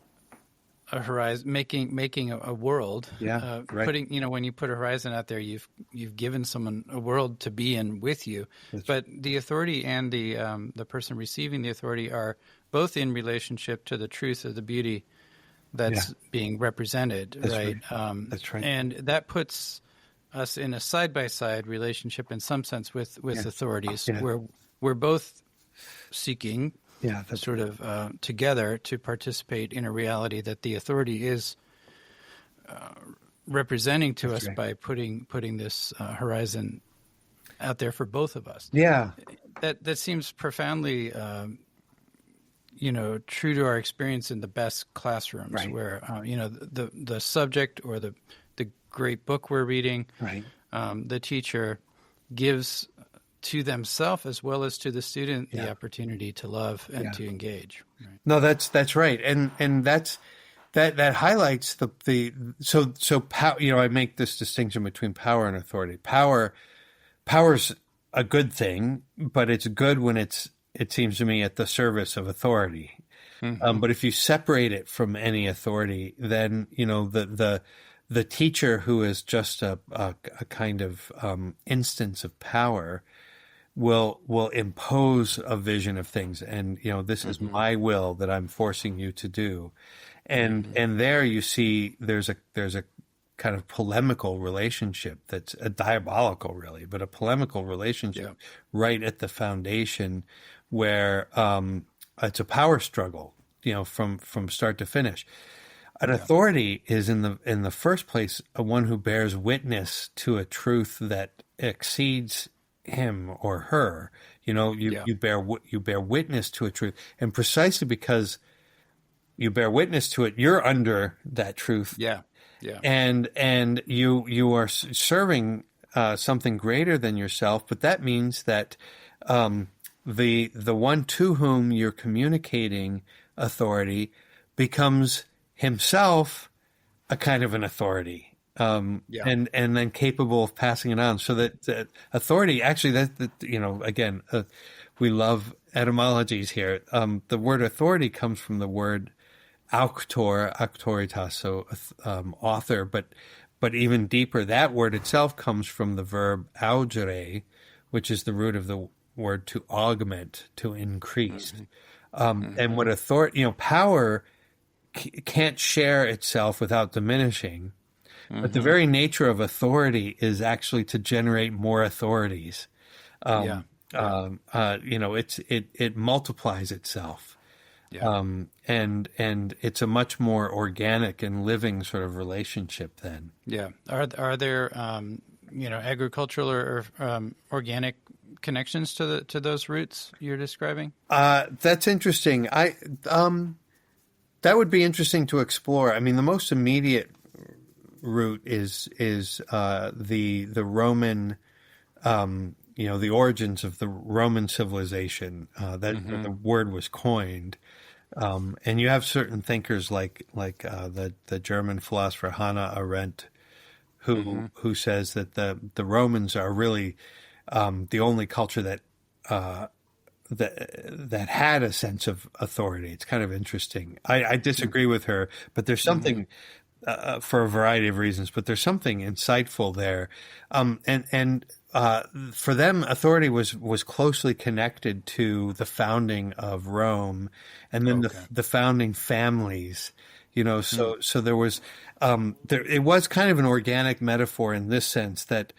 a horizon, making a world, putting, when you put a horizon out there, you've given someone a world to be in with you. But the authority and the person receiving the authority are both in relationship to the truth of the beauty that's being represented, right? That's right. And that puts us in a side-by-side relationship in some sense with authorities, where we're both seeking sort of together to participate in a reality that the authority is representing to us by putting this horizon out there for both of us. Yeah, that seems profoundly true to our experience in the best classrooms, where the subject or the great book we're reading, the teacher gives to themselves as well as to the student the opportunity to love and to engage. Right? No, that's right, and that highlights so power. I make this distinction between power and authority. Power's a good thing, but it's good when it's it seems to me, at the service of authority. But if you separate it from any authority, then, the teacher who is just a kind of instance of power will impose a vision of things, and this is my will that I'm forcing you to do, and there you see there's a kind of polemical relationship that's a diabolical, really, but a polemical relationship right at the foundation, where it's a power struggle, from start to finish. An authority is in the first place one who bears witness to a truth that exceeds him or her. You bear witness to a truth, and precisely because you bear witness to it, you're under that truth. And you are serving something greater than yourself. But that means that the one to whom you're communicating authority becomes himself a kind of an authority. And then capable of passing it on, so that authority, actually, again, we love etymologies here. The word authority comes from the word auctor, auctoritas, so author, but even deeper, that word itself comes from the verb augere, which is the root of the word to augment, to increase. And what authority, power can't share itself without diminishing. But the very nature of authority is actually to generate more authorities. It multiplies itself. And it's a much more organic and living sort of relationship then. Are there agricultural or organic connections to those roots you're describing? That's interesting. That would be interesting to explore. I mean, the most immediate root is the Roman, the origins of the Roman civilization, that the word was coined. And you have certain thinkers like the German philosopher Hannah Arendt, who says that the Romans are really the only culture that had a sense of authority. It's kind of interesting. I disagree with her, but there's something for a variety of reasons. But there's something insightful there, and for them, authority was closely connected to the founding of Rome, and then the founding families. So there was it was kind of an organic metaphor in this sense that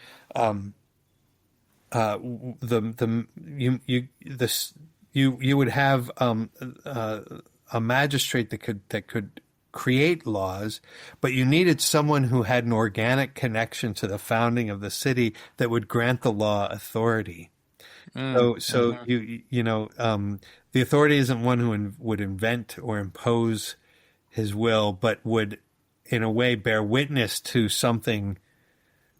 you would have a magistrate that could create laws, but you needed someone who had an organic connection to the founding of the city that would grant the law authority. So the authority isn't one who would invent or impose his will, but would, in a way, bear witness to something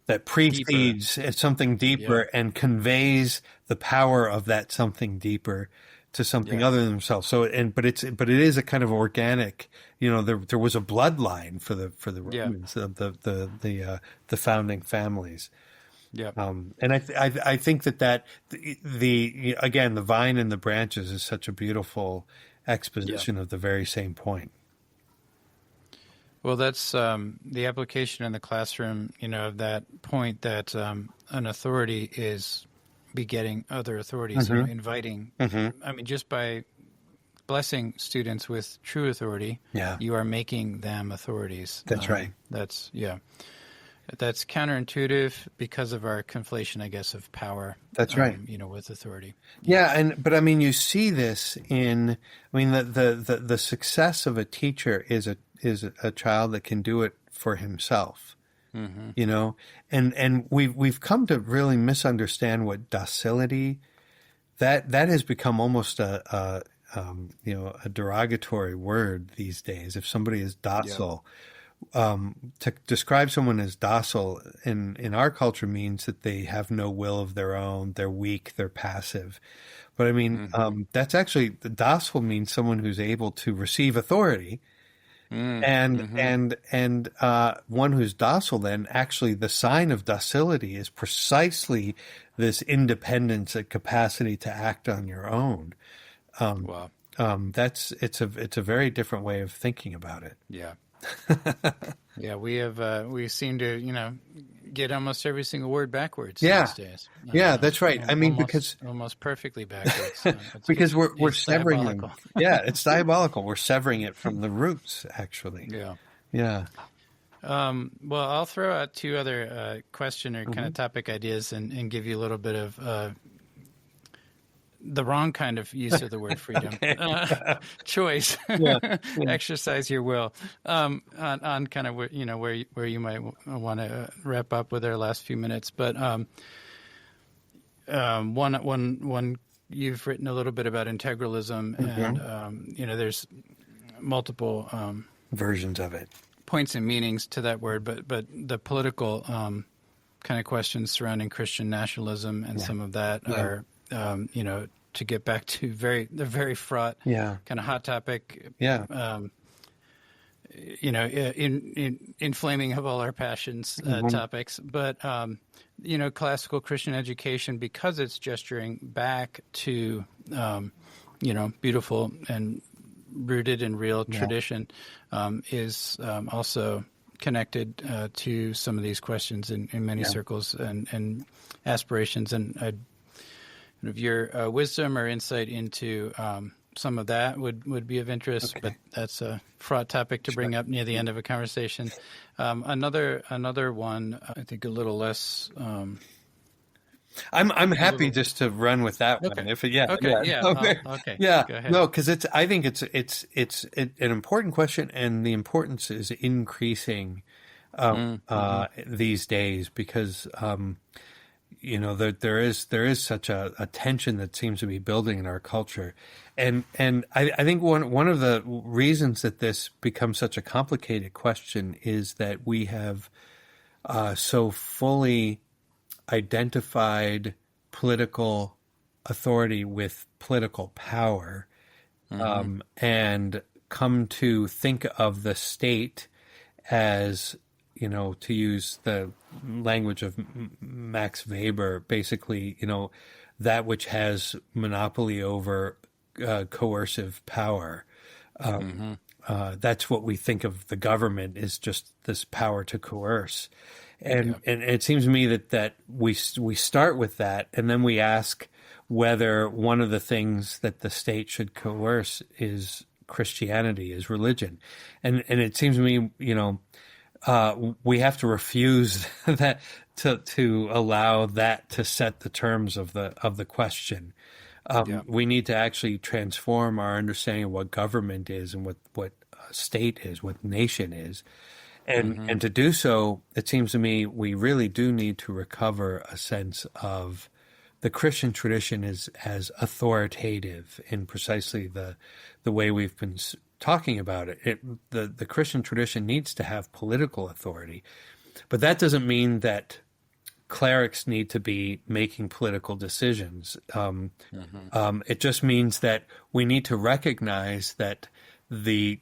that precedes something deeper and conveys the power of that something deeper to something other than themselves. So, but it is a kind of organic. There was a bloodline for the Romans, the founding families. And I think that again, the vine and the branches is such a beautiful exposition of the very same point. Well, that's the application in the classroom, of that point that an authority is begetting other authorities, inviting. I mean, just by blessing students with true authority, you are making them authorities. That's right. That's counterintuitive because of our conflation, I guess, of power. That's right. With authority. But I mean, you see this the success of a teacher is a child that can do it for himself. And we've come to really misunderstand what docility, that has become almost a derogatory word these days. If somebody is docile, to describe someone as docile in our culture means that they have no will of their own, they're weak, they're passive. But I mean, that's actually, docile means someone who's able to receive authority And one who's docile, then actually the sign of docility is precisely this independence, a capacity to act on your own. Wow. It's a very different way of thinking about it. Yeah. Yeah, we seem to, get almost every single word backwards these days. Yeah, that's right. I mean, because almost perfectly backwards. Because we're severing diabolical. them. Yeah, it's diabolical. We're severing it from the roots, actually. Yeah. Yeah. Well, I'll throw out two other question or kind of topic ideas and give you a little bit of the wrong kind of use of the word freedom. Choice. Yeah. Exercise your will. On kind of where you might want to wrap up with our last few minutes. But one you've written a little bit about integralism, and there's multiple versions of it, points and meanings to that word, but the political kind of questions surrounding Christian nationalism and some of that are to get back to the very fraught kind of hot topic inflaming of all our passions topics. But classical Christian education, because it's gesturing back to beautiful and rooted in real tradition, is also connected to some of these questions in many circles and aspirations. And your wisdom or insight into some of that would be of interest, but that's a fraught topic to bring up near the end of a conversation. Another one, I think a little less. I'm happy just to run with that one. Go ahead. No, because I think it's an important question, and the importance is increasing these days because there is such a tension that seems to be building in our culture, and I think one of the reasons that this becomes such a complicated question is that we have so fully identified political authority with political power, and come to think of the state as, to use the language of Max Weber, basically, that which has monopoly over coercive power. That's what we think of the government, is just this power to coerce. And it seems to me that we start with that, and then we ask whether one of the things that the state should coerce is Christianity, is religion. And it seems to me, we have to refuse that to allow that to set the terms of the question. We need to actually transform our understanding of what government is and what state is, what nation is. And to do so, it seems to me we really do need to recover a sense of the Christian tradition as authoritative in precisely the way we've been talking about it. The Christian tradition needs to have political authority, but that doesn't mean that clerics need to be making political decisions. It just means that we need to recognize that the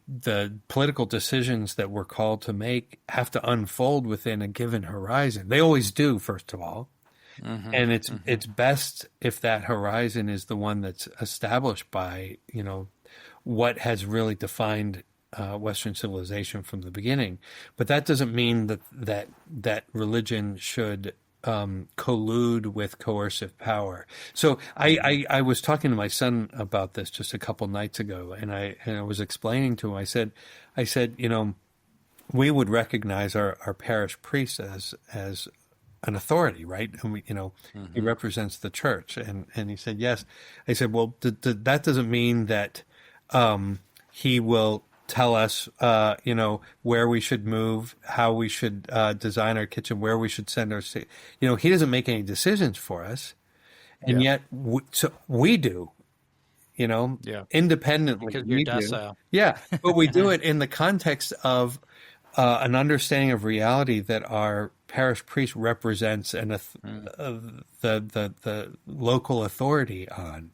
political decisions that we're called to make have to unfold within a given horizon. They always do, first of all. And it's best if that horizon is the one that's established by, what has really defined Western civilization from the beginning. But that doesn't mean that religion should collude with coercive power. So I was talking to my son about this just a couple nights ago, and I was explaining to him. I said, we would recognize our parish priest as an authority, right? And he represents the church, and he said yes. I said, well, that doesn't mean that he will tell us, where we should move, how we should design our kitchen, where we should send our, he doesn't make any decisions for us. And yet we do, independently. Because you're docile. Yeah. But we do it in the context of an understanding of reality that our parish priest represents the local authority on,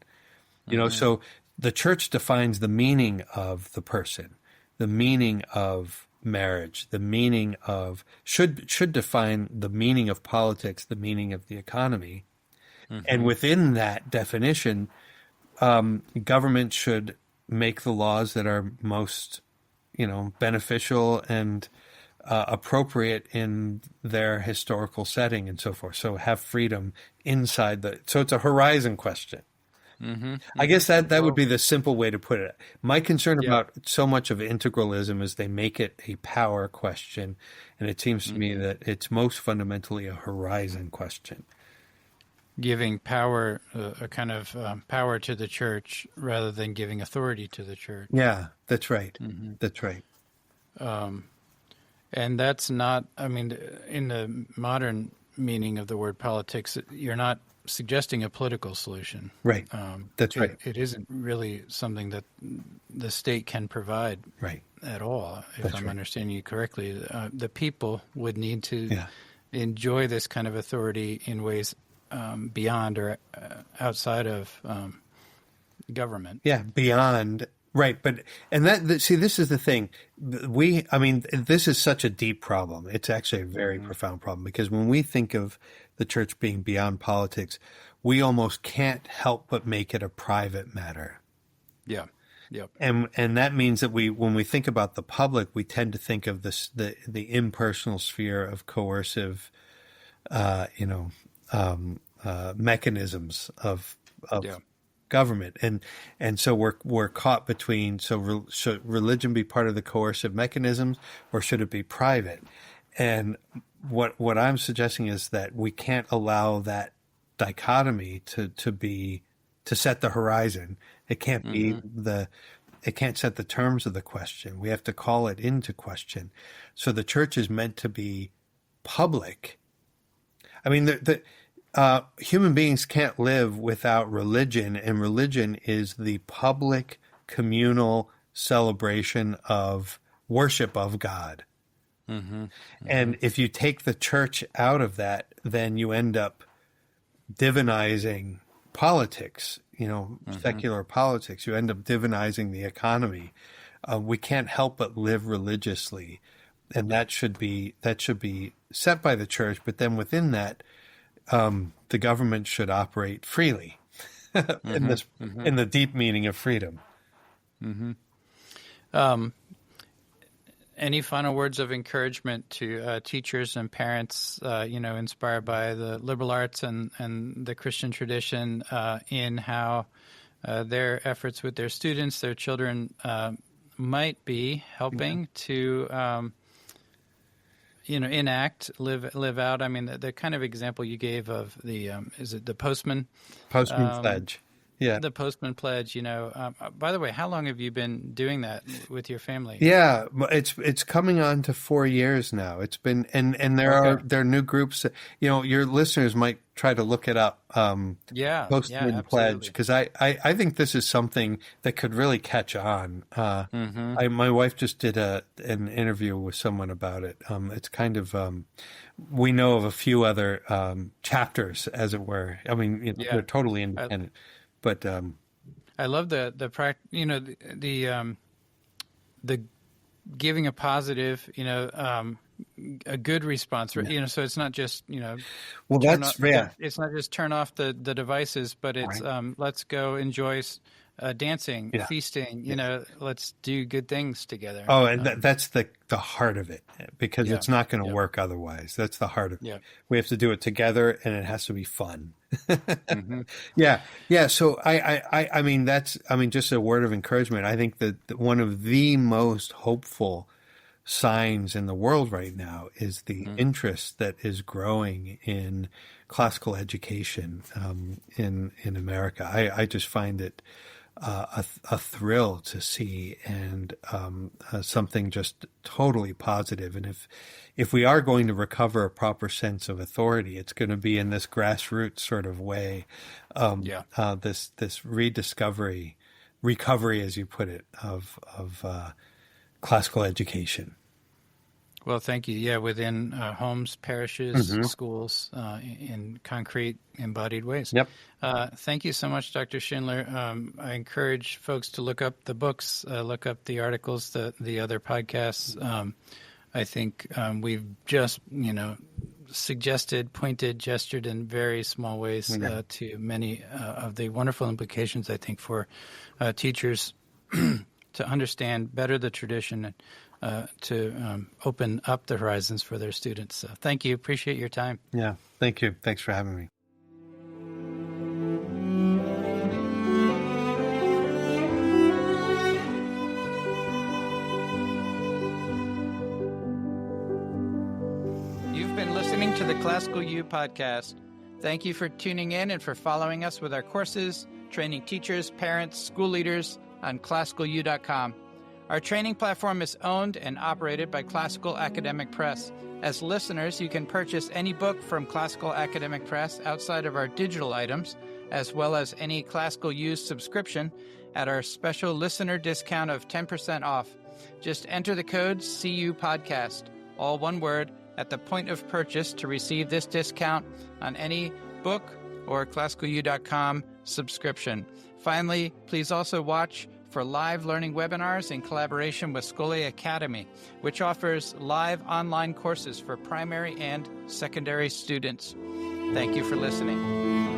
so the church defines the meaning of the person. the meaning of marriage, the meaning of should define the meaning of politics, the meaning of the economy, and within that definition, government should make the laws that are most, beneficial and appropriate in their historical setting and so forth. So have freedom inside so it's a horizon question. I guess that would be the simple way to put it. My concern about so much of integralism is they make it a power question, and it seems to me that it's most fundamentally a horizon question. Giving power, a kind of power to the church rather than giving authority to the church. Yeah, that's right. That's right. And that's not, in the modern meaning of the word politics, you're not suggesting a political solution. Right. That's right. It isn't really something that the state can provide at all, if I'm understanding you correctly. The people would need to enjoy this kind of authority in ways beyond or outside of government. Yeah, beyond. Right, see, this is the thing. This is such a deep problem. It's actually a very profound problem, because when we think of the church being beyond politics, we almost can't help but make it a private matter. Yeah. Yep. And that means that when we think about the public, we tend to think of the impersonal sphere of coercive, mechanisms of government, and so we're caught between, should religion be part of the coercive mechanisms, or should it be private? And what I'm suggesting is that we can't allow that dichotomy to set the horizon. It can't be it can't set the terms of the question. We have to call it into question. So the church is meant to be public. Human beings can't live without religion, and religion is the public communal celebration of worship of God. And if you take the church out of that, then you end up divinizing politics, secular politics. You end up divinizing the economy. We can't help but live religiously, and that should be set by the church. But then within that, the government should operate freely in the deep meaning of freedom. Any final words of encouragement to teachers and parents, inspired by the liberal arts and the Christian tradition, in how their efforts with their students, their children, might be helping to enact, live out. The kind of example you gave of the is it the Postman Pledge? Yeah, the Postman Pledge. By the way, how long have you been doing that with your family? Yeah, it's coming on to 4 years now. It's been and there are new groups. Your listeners might try to look it up. Postman Pledge, because I think this is something that could really catch on. My wife just did an interview with someone about it. It's kind of we know of a few other chapters, as it were. They're totally independent. But I love the giving a positive, a good response, so it's not just, it's not just turn off the devices, but it's let's go enjoy dancing, feasting, let's do good things together. Oh, and that's the heart of it, because it's not going to work otherwise. That's the heart of it. We have to do it together, and it has to be fun. Yeah. So just a word of encouragement. I think that one of the most hopeful signs in the world right now is the interest that is growing in classical education in America. I just find it a thrill to see, and something just totally positive. And if we are going to recover a proper sense of authority, it's going to be in this grassroots sort of way. This recovery, as you put it, of classical education. Well, thank you. Yeah, within homes, parishes, schools, in concrete, embodied ways. Yep. Thank you so much, Dr. Schindler. I encourage folks to look up the books, look up the articles, the other podcasts. I think we've just, suggested, pointed, gestured in very small ways to many of the wonderful implications, I think, for teachers to understand better the tradition, to open up the horizons for their students. So thank you. Appreciate your time. Yeah, thank you. Thanks for having me. You've been listening to the ClassicalU Podcast. Thank you for tuning in and for following us with our courses, training teachers, parents, school leaders on ClassicalU.com. Our training platform is owned and operated by Classical Academic Press. As listeners, you can purchase any book from Classical Academic Press outside of our digital items, as well as any ClassicalU subscription at our special listener discount of 10% off. Just enter the code CU Podcast, all one word, at the point of purchase to receive this discount on any book or ClassicalU.com subscription. Finally, please also watch for live learning webinars in collaboration with Scholia Academy, which offers live online courses for primary and secondary students. Thank you for listening.